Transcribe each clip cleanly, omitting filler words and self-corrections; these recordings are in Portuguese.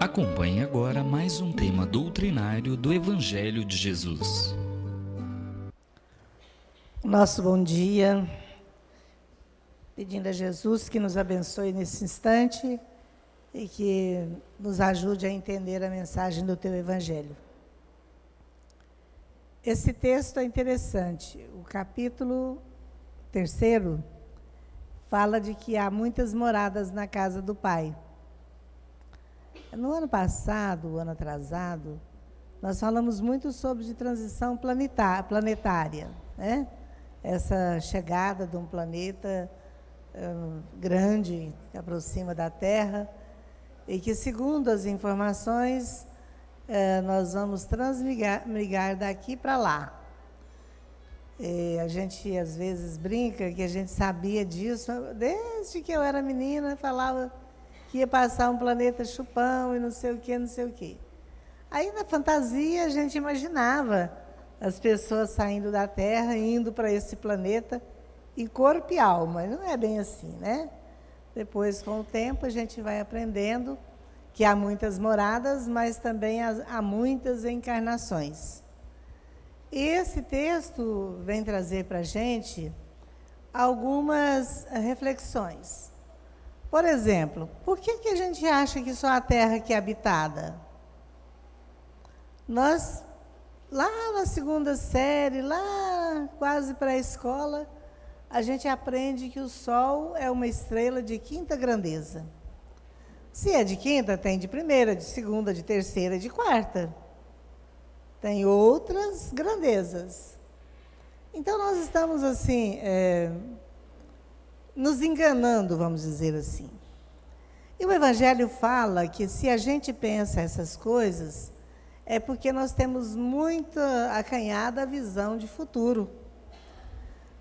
Acompanhe agora mais um tema doutrinário do Evangelho de Jesus. Nosso bom dia, pedindo a Jesus que nos abençoe nesse instante e que nos ajude a entender a mensagem do teu Evangelho. Esse texto é interessante. O capítulo 3 fala de que há muitas moradas na casa do Pai. No ano passado, o ano atrasado, nós falamos muito sobre de transição planetária, né? Essa chegada de um planeta grande que aproxima da Terra e que, segundo as informações, nós vamos transmigrar daqui para lá. A gente, às vezes, brinca que a gente sabia disso, desde que eu era menina, falava que ia passar um planeta chupão e não sei o quê, não sei o quê. Aí, na fantasia, a gente imaginava as pessoas saindo da Terra, indo para esse planeta em corpo e alma. Não é bem assim, né? Depois, com o tempo, a gente vai aprendendo que há muitas moradas, mas também há muitas encarnações. E esse texto vem trazer para a gente algumas reflexões. Por exemplo, por que a gente acha que só a Terra que é habitada? Nós, lá na segunda série, lá quase pré-escola, a gente aprende que o Sol é uma estrela de quinta grandeza. Se é de quinta, tem de primeira, de segunda, de terceira e de quarta. Tem outras grandezas. Então, nós estamos, assim, nos enganando, vamos dizer assim. E o Evangelho fala que se a gente pensa essas coisas, é porque nós temos muito acanhada a visão de futuro.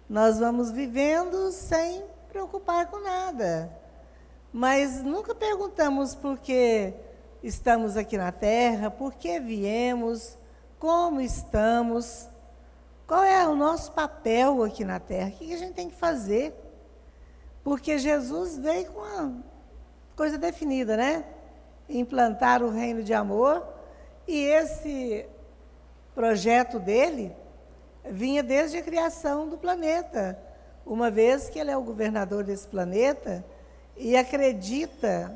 Nós vamos vivendo sem preocupar com nada. Mas nunca perguntamos por que estamos aqui na Terra, por que viemos, como estamos, qual é o nosso papel aqui na Terra, o que a gente tem que fazer. Porque Jesus veio com uma coisa definida, né? Implantar o reino de amor. E esse projeto dele vinha desde a criação do planeta, uma vez que ele é o governador desse planeta e acredita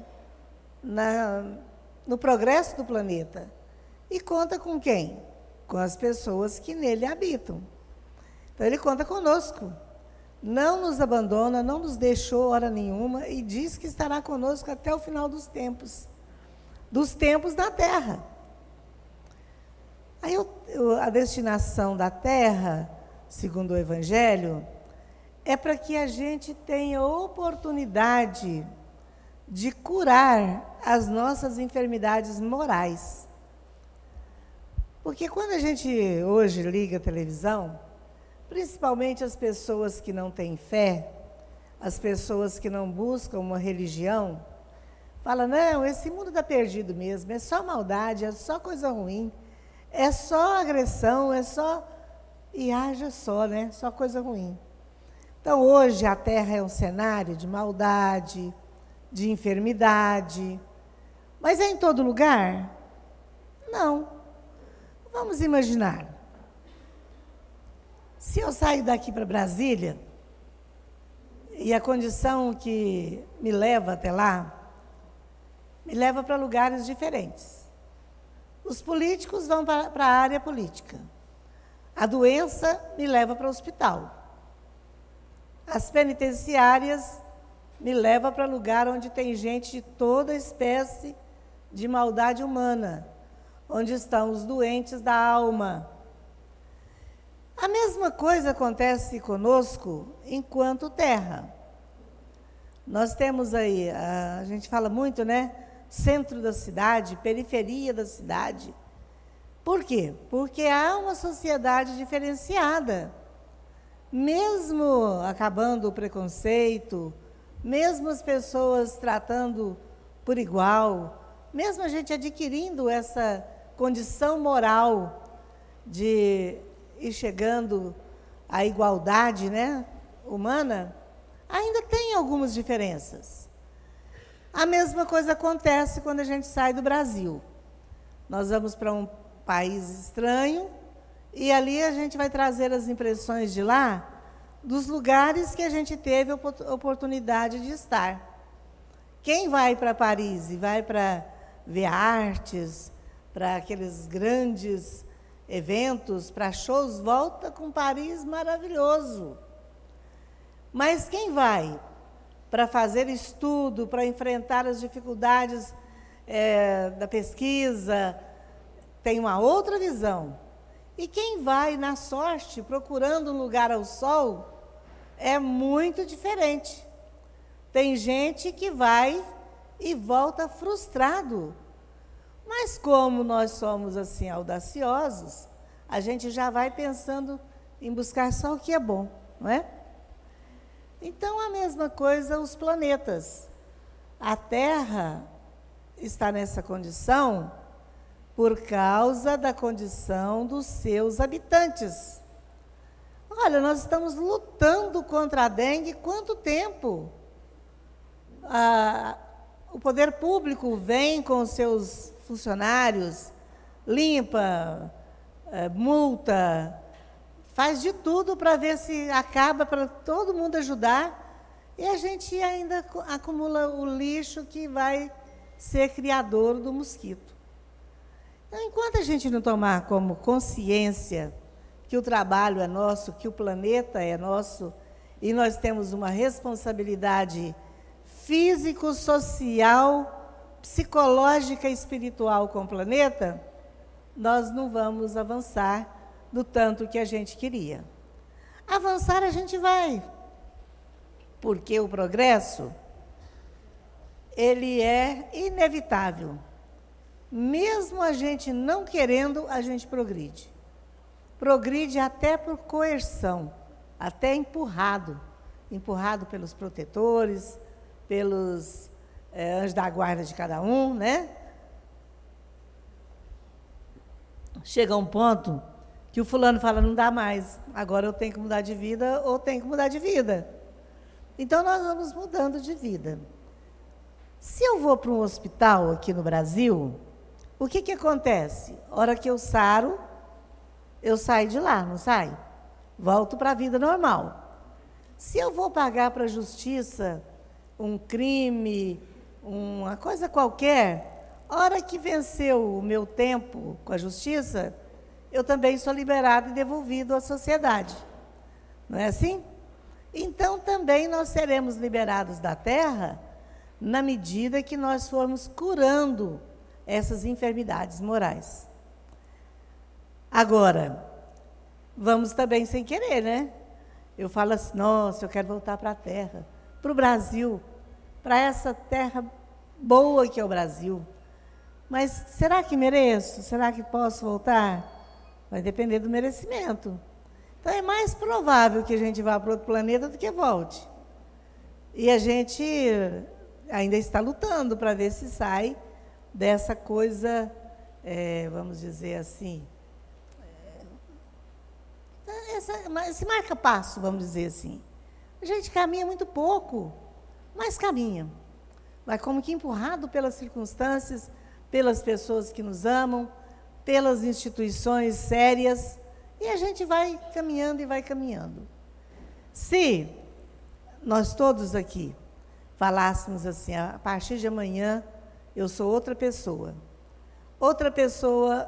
no progresso do planeta. E conta com quem? Com as pessoas que nele habitam. Então, ele conta conosco. Não nos abandona, não nos deixou hora nenhuma e diz que estará conosco até o final dos tempos da Terra. Aí a destinação da Terra, segundo o Evangelho, é para que a gente tenha oportunidade de curar as nossas enfermidades morais. Porque quando a gente hoje liga a televisão, principalmente as pessoas que não têm fé, as pessoas que não buscam uma religião, falam, não, esse mundo está perdido mesmo, é só maldade, é só coisa ruim, é só agressão, é só... E haja só, né? Só coisa ruim. Então, hoje a Terra é um cenário de maldade, de enfermidade. Mas é em todo lugar? Não. Vamos imaginar. Se eu saio daqui para Brasília, e a condição que me leva até lá, me leva para lugares diferentes. Os políticos vão para a área política. A doença me leva para o hospital. As penitenciárias me levam para lugar onde tem gente de toda espécie de maldade humana, onde estão os doentes da alma. A mesma coisa acontece conosco enquanto Terra. Nós temos aí, a gente fala muito, né? Centro da cidade, periferia da cidade. Por quê? Porque há uma sociedade diferenciada. Mesmo acabando o preconceito, mesmo as pessoas tratando por igual, mesmo a gente adquirindo essa condição moral de ir chegando à igualdade, né, humana, ainda tem algumas diferenças. A mesma coisa acontece quando a gente sai do Brasil. Nós vamos para um país estranho e ali a gente vai trazer as impressões de lá, dos lugares que a gente teve oportunidade de estar. Quem vai para Paris e vai para ver artes, para aqueles grandes eventos, para shows, volta com Paris maravilhoso. Mas quem vai para fazer estudo, para enfrentar as dificuldades da pesquisa, tem uma outra visão. E quem vai na sorte, procurando um lugar ao sol, é muito diferente. Tem gente que vai e volta frustrado. Mas como nós somos assim audaciosos, a gente já vai pensando em buscar só o que é bom, não é? Então, a mesma coisa os planetas. A Terra está nessa condição por causa da condição dos seus habitantes. Olha, nós estamos lutando contra a dengue quanto tempo? O poder público vem com os seus funcionários, limpa, multa, faz de tudo para ver se acaba, para todo mundo ajudar, e a gente ainda acumula o lixo que vai ser criador do mosquito. Então, enquanto a gente não tomar como consciência que o trabalho é nosso, que o planeta é nosso, e nós temos uma responsabilidade físico, social, psicológica e espiritual com o planeta, nós não vamos avançar do tanto que a gente queria. Avançar a gente vai, porque o progresso, ele é inevitável. Mesmo a gente não querendo, a gente progride. Progride até por coerção, até empurrado pelos protetores, pelos anjos da guarda de cada um, né? Chega um ponto que o fulano fala, não dá mais, agora eu tenho que mudar de vida ou tenho que mudar de vida. Então, nós vamos mudando de vida. Se eu vou para um hospital aqui no Brasil, o que acontece? A hora que eu saro, eu saio de lá, não saio? Volto para a vida normal. Se eu vou pagar para a justiça um crime, uma coisa qualquer, a hora que venceu o meu tempo com a justiça, eu também sou liberado e devolvido à sociedade. Não é assim? Então, também nós seremos liberados da Terra na medida que nós formos curando essas enfermidades morais. Agora, vamos também sem querer, né? Eu falo assim, nossa, eu quero voltar para a Terra, para o Brasil, para essa terra boa que é o Brasil. Mas será que mereço? Será que posso voltar? Vai depender do merecimento. Então, é mais provável que a gente vá para outro planeta do que volte. E a gente ainda está lutando para ver se sai dessa coisa, vamos dizer assim, esse marca-passo, vamos dizer assim. A gente caminha muito pouco, mas caminha. Vai como que empurrado pelas circunstâncias, pelas pessoas que nos amam, pelas instituições sérias, e a gente vai caminhando e vai caminhando. Se nós todos aqui falássemos assim, a partir de amanhã eu sou outra pessoa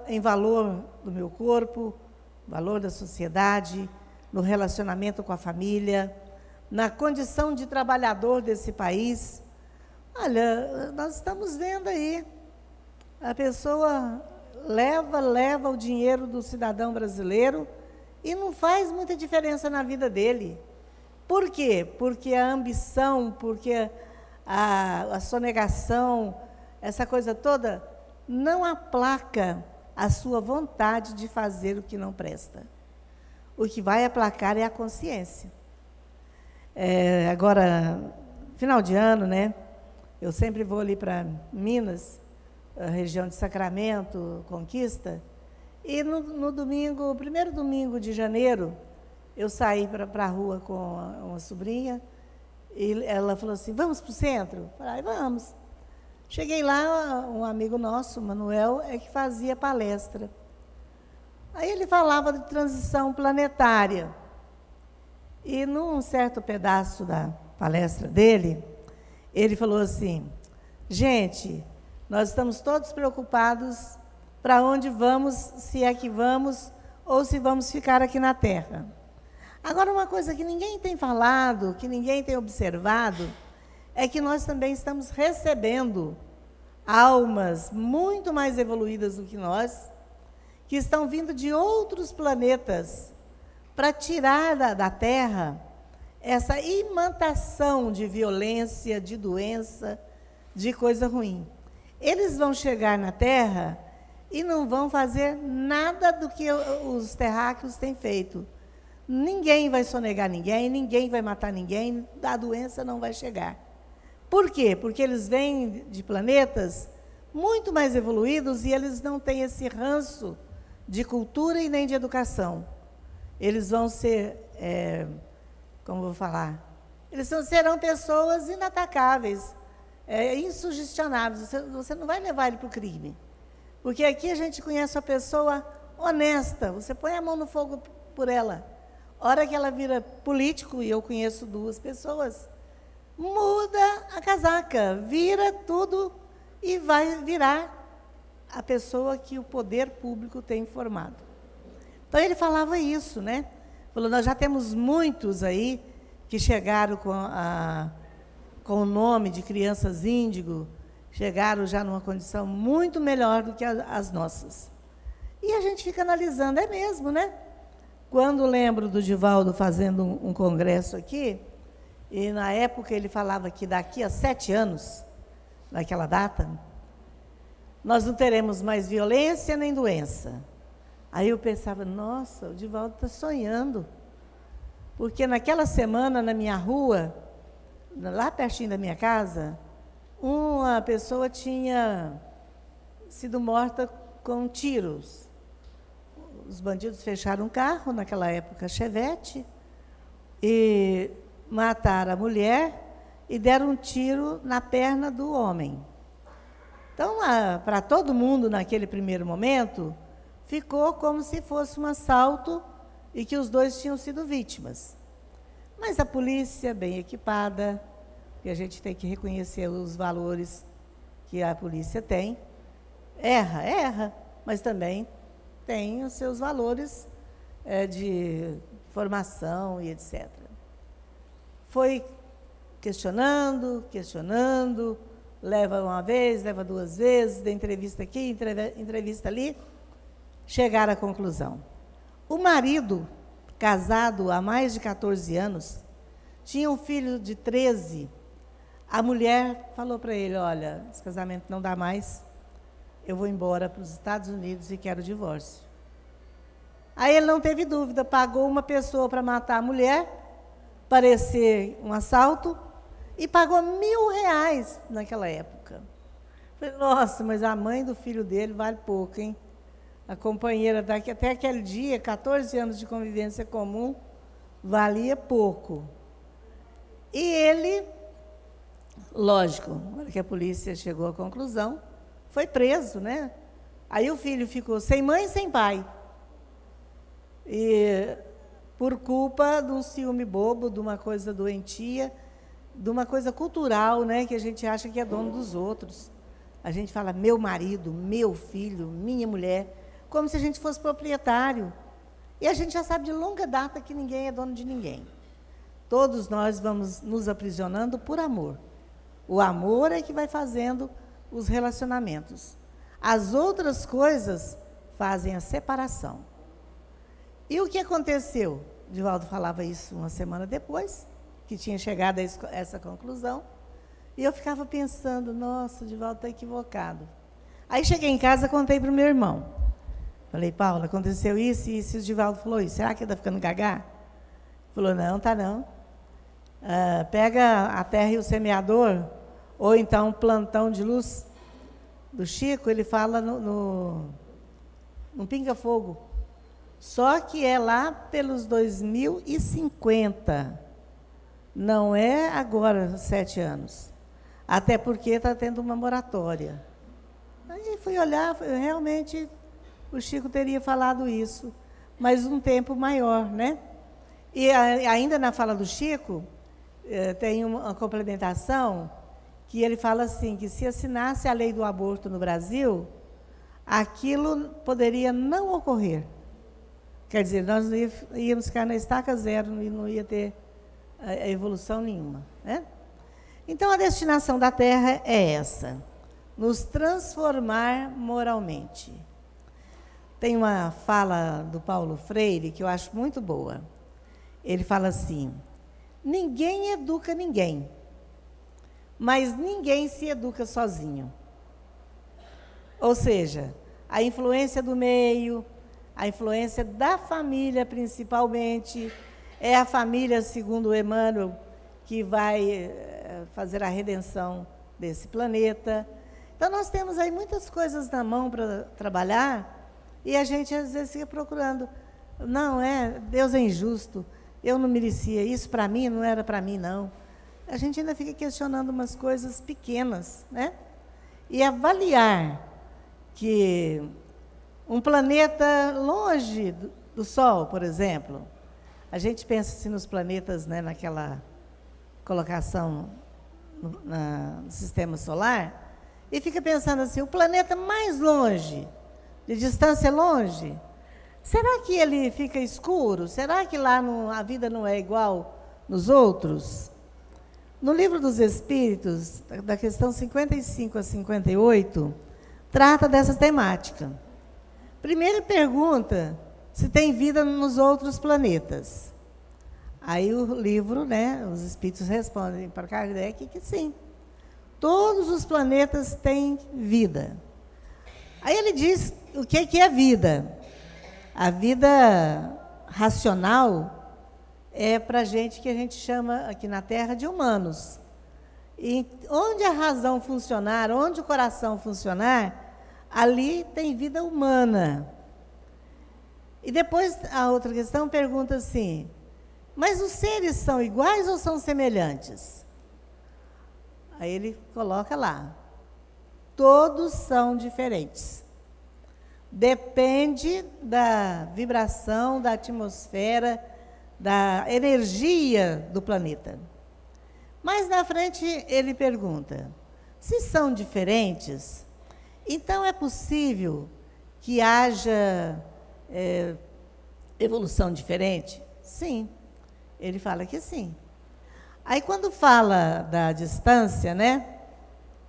em valor do meu corpo, valor da sociedade, no relacionamento com a família, na condição de trabalhador desse país. Olha, nós estamos vendo aí, a pessoa leva o dinheiro do cidadão brasileiro e não faz muita diferença na vida dele. Por quê? Porque a ambição, porque a sonegação, essa coisa toda, não aplaca a sua vontade de fazer o que não presta. O que vai aplacar é a consciência. Agora, final de ano, né? Eu sempre vou ali para Minas, a região de Sacramento, Conquista, e no domingo, o primeiro domingo de janeiro, eu saí para a rua com uma sobrinha, e ela falou assim, vamos para o centro? Eu falei, vamos. Cheguei lá, um amigo nosso, Manuel, é que fazia palestra. Aí ele falava de transição planetária. E num certo pedaço da palestra dele, ele falou assim: gente, nós estamos todos preocupados para onde vamos, se é que vamos, ou se vamos ficar aqui na Terra. Agora, uma coisa que ninguém tem falado, que ninguém tem observado, é que nós também estamos recebendo almas muito mais evoluídas do que nós, que estão vindo de outros planetas, para tirar da Terra essa imantação de violência, de doença, de coisa ruim. Eles vão chegar na Terra e não vão fazer nada do que os terráqueos têm feito. Ninguém vai sonegar ninguém, ninguém vai matar ninguém, a doença não vai chegar. Por quê? Porque eles vêm de planetas muito mais evoluídos e eles não têm esse ranço de cultura e nem de educação. Eles vão ser, como vou falar? Eles serão pessoas inatacáveis, insugestionáveis. Você não vai levar ele para o crime. Porque aqui a gente conhece a pessoa honesta, você põe a mão no fogo por ela. A hora que ela vira político, e eu conheço 2 pessoas, muda a casaca, vira tudo e vai virar a pessoa que o poder público tem formado. Então, ele falava isso, né? Falou, nós já temos muitos aí que chegaram com o nome de crianças índigo, chegaram já numa condição muito melhor do que as nossas. E a gente fica analisando, é mesmo, né? Quando lembro do Divaldo fazendo um congresso aqui, e na época ele falava que daqui a 7 anos, naquela data, nós não teremos mais violência nem doença. Aí eu pensava, nossa, o Divaldo está sonhando. Porque naquela semana, na minha rua, lá pertinho da minha casa, uma pessoa tinha sido morta com tiros. Os bandidos fecharam um carro, naquela época Chevette, e mataram a mulher e deram um tiro na perna do homem. Então, para todo mundo, naquele primeiro momento, ficou como se fosse um assalto e que os 2 tinham sido vítimas. Mas a polícia, bem equipada, e a gente tem que reconhecer os valores que a polícia tem, erra, mas também tem os seus valores de formação e etc. Foi questionando, leva uma vez, leva 2 vezes, dá entrevista aqui, entrevista ali, chegaram à conclusão. O marido, casado há mais de 14 anos, tinha um filho de 13. A mulher falou para ele, olha, esse casamento não dá mais, eu vou embora para os Estados Unidos e quero o divórcio. Aí ele não teve dúvida, pagou uma pessoa para matar a mulher, parecer um assalto, e pagou R$1.000 naquela época. Falei, nossa, mas a mãe do filho dele vale pouco, hein? A companheira daqui, até aquele dia, 14 anos de convivência comum, valia pouco. E ele, lógico, na hora que a polícia chegou à conclusão, foi preso, né? Aí o filho ficou sem mãe e sem pai. E por culpa de um ciúme bobo, de uma coisa doentia, de uma coisa cultural, né, que a gente acha que é dono dos outros. A gente fala meu marido, meu filho, minha mulher, como se a gente fosse proprietário. E a gente já sabe de longa data que ninguém é dono de ninguém. Todos nós vamos nos aprisionando por amor. O amor é que vai fazendo os relacionamentos. As outras coisas fazem a separação. E o que aconteceu? Divaldo falava isso uma semana depois, que tinha chegado a essa conclusão, e eu ficava pensando, nossa, o Divaldo está equivocado. Aí cheguei em casa e contei para o meu irmão. Falei, Paula, aconteceu isso e isso, e o Divaldo falou isso. Será que ele está ficando gagá? Falou, não, está não. Pega a terra e o semeador, ou então um plantão de luz do Chico, ele fala no pinga-fogo. Só que é lá pelos 2050, não é agora, 7 anos. até porque está tendo uma moratória. Aí fui olhar, realmente o Chico teria falado isso, mas um tempo maior, né? E ainda na fala do Chico, tem uma complementação, que ele fala assim, que se assinasse a lei do aborto no Brasil, aquilo poderia não ocorrer. Quer dizer, nós íamos ficar na estaca zero e não ia ter evolução nenhuma, né? Então, a destinação da Terra é essa, nos transformar moralmente. Tem uma fala do Paulo Freire que eu acho muito boa. Ele fala assim, ninguém educa ninguém, mas ninguém se educa sozinho. Ou seja, a influência do meio, a influência da família, principalmente, é a família, segundo Emmanuel, que vai fazer a redenção desse planeta. Então, nós temos aí muitas coisas na mão para trabalhar, e a gente, às vezes, fica procurando. Não, Deus é injusto, eu não merecia, isso para mim não era para mim, não. A gente ainda fica questionando umas coisas pequenas, né? E avaliar que um planeta longe do Sol, por exemplo, a gente pensa assim nos planetas, né, naquela colocação no sistema solar, e fica pensando assim, o planeta mais longe, de distância longe, será que ele fica escuro? Será que lá a vida não é igual nos outros? No Livro dos Espíritos, da questão 55 a 58, trata dessa temática. Primeiro pergunta se tem vida nos outros planetas. Aí o livro, né, os Espíritos respondem para Kardec que sim. Todos os planetas têm vida. Aí ele diz o que é vida. A vida racional é para a gente que a gente chama aqui na Terra de humanos. E onde a razão funcionar, onde o coração funcionar, ali tem vida humana. E depois a outra questão pergunta assim, mas os seres são iguais ou são semelhantes? Aí ele coloca lá, todos são diferentes. Depende da vibração, da atmosfera, da energia do planeta. Mais na frente ele pergunta, se são diferentes, então é possível que haja evolução diferente? Sim, ele fala que sim. Aí quando fala da distância, né,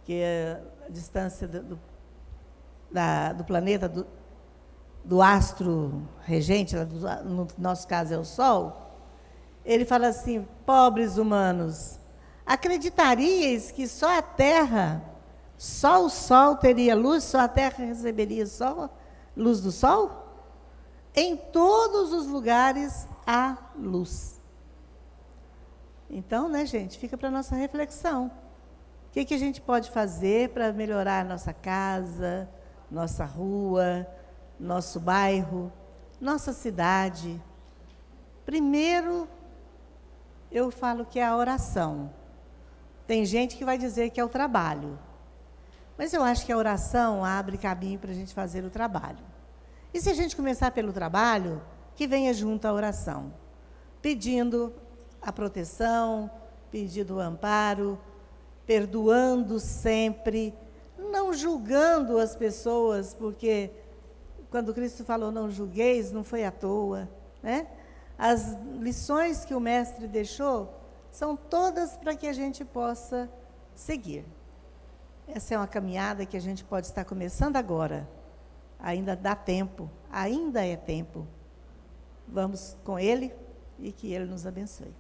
que é a distância do planeta, do astro regente, no nosso caso é o Sol, ele fala assim, pobres humanos, acreditaríeis que só a Terra, só o Sol teria luz, só a Terra receberia só luz do Sol? Em todos os lugares há luz. Então, né, gente, fica para a nossa reflexão. O que a gente pode fazer para melhorar a nossa casa, nossa rua, nosso bairro, nossa cidade? Primeiro, eu falo que é a oração. Tem gente que vai dizer que é o trabalho. Mas eu acho que a oração abre caminho para a gente fazer o trabalho. E se a gente começar pelo trabalho, que venha junto à oração, pedindo a proteção, pedindo o amparo, perdoando sempre, não julgando as pessoas, porque quando Cristo falou não julgueis, não foi à toa, né? As lições que o Mestre deixou são todas para que a gente possa seguir. Essa é uma caminhada que a gente pode estar começando agora. Ainda dá tempo, ainda é tempo. Vamos com Ele e que Ele nos abençoe.